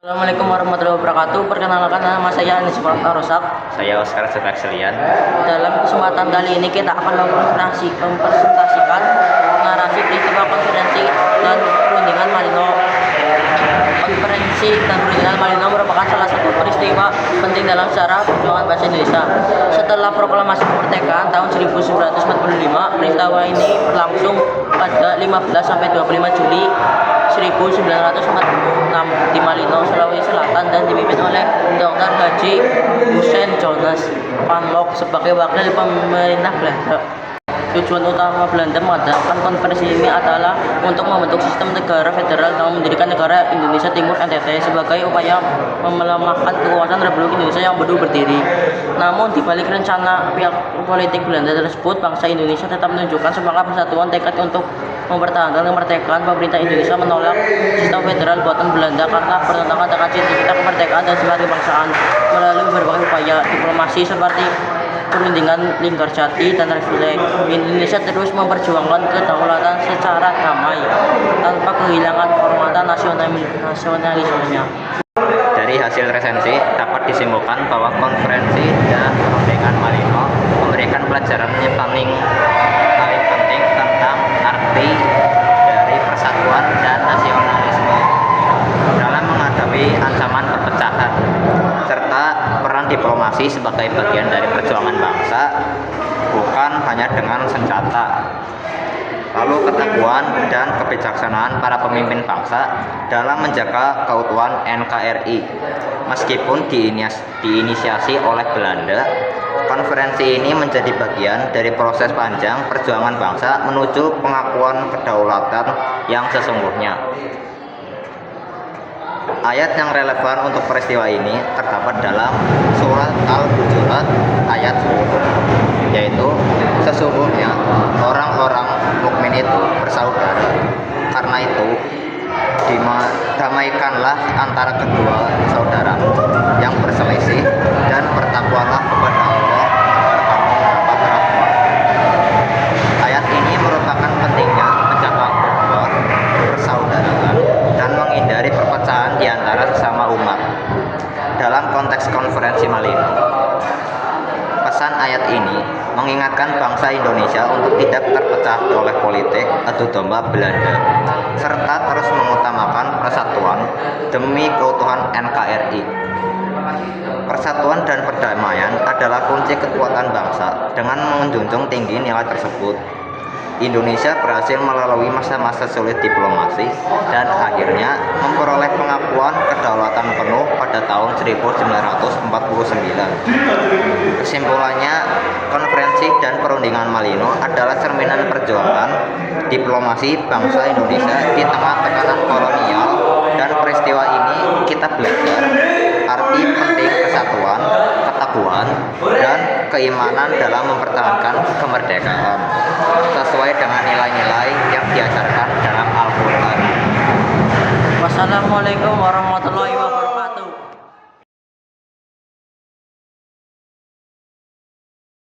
Assalamualaikum warahmatullahi wabarakatuh. Perkenalkan, nama saya Anis Rosak. Saya Oscar Selian. Dalam kesempatan kali ini kita akan mempresentasikan narasi peristiwa konferensi dan perundingan Malino. Konferensi dan perundingan Malino merupakan salah satu peristiwa penting dalam sejarah perjuangan bangsa Indonesia. Setelah proklamasi kemerdekaan tahun 1945, peristiwa ini berlangsung pada 15 sampai 25 Juli 1946 di Malino, Sulawesi Selatan, dan dipimpin oleh Dr. Haji Hussein Jonas van Lok sebagai wakil pemerintah Belanda. Tujuan utama Belanda mengadakan konferensi ini adalah untuk membentuk sistem negara federal dan mendirikan negara Indonesia Timur (NTT) sebagai upaya melemahkan kekuasaan Republik Indonesia yang baru berdiri. Namun, di balik rencana pihak politik Belanda tersebut, bangsa Indonesia tetap menunjukkan semangat persatuan tekad untuk mempertahankan kemerdekaan. Pemerintah Indonesia menolak sistem federal buatan Belanda karena bertentangan dengan cita-cita kemerdekaan dan semangat kebangsaan. Melalui berbagai upaya diplomasi seperti perundingan Linggarjati dan Refleks, Indonesia terus memperjuangkan kedaulatan secara damai tanpa kehilangan kehormatan nasionalismenya. Dari hasil resensi dapat disimpulkan bahwa konferensi dan perundingan Malino memberikan pelajaran yang paling penting tentang arti dari persatuan dan nasionalisme dalam menghadapi ancaman perpecahan, serta peran diplomasi sebagai bagian dari perjuangan bangsa, bukan hanya dengan senjata. Lalu keteguhan dan kebijaksanaan para pemimpin bangsa dalam menjaga keutuhan NKRI. Meskipun diinisiasi oleh Belanda, konferensi ini menjadi bagian dari proses panjang perjuangan bangsa menuju pengakuan kedaulatan yang sesungguhnya. Ayat yang relevan untuk peristiwa ini terdapat dalam surat Al-Hujurat ayat 10, yaitu sesungguhnya orang-orang mukmin itu bersaudara. Karena itu, damaikanlah antara kedua saudara yang berselisih dan bertakwalah kepada Allah agar kamu dapat rahmat. Ayat ini merupakan pentingnya menjaga ukhuwah persaudaraan dan menghindari perpecahan di antara sesama umat. Dalam konteks konferensi Malino, pesan ayat ini mengingatkan bangsa Indonesia untuk tidak terpecah oleh politik adu domba Belanda, serta terus mengutamakan persatuan demi keutuhan NKRI. Persatuan dan perdamaian adalah kunci kekuatan bangsa. Dengan menjunjung tinggi nilai tersebut, Indonesia berhasil melalui masa-masa sulit diplomasi dan akhirnya memperoleh pengakuan kedaulatan penuh pada tahun 1949. Kesimpulannya, konferensi dan perundingan Malino adalah cerminan perjuangan diplomasi bangsa Indonesia di tengah tekanan kolonial, dan peristiwa ini kita belajar arti penting persatuan, keteguhan, dan keimanan dalam mempertahankan kemerdekaan sesuai dengan nilai-nilai yang diajarkan dalam Al-Quran. Wassalamualaikum warahmatullahi wabarakatuh.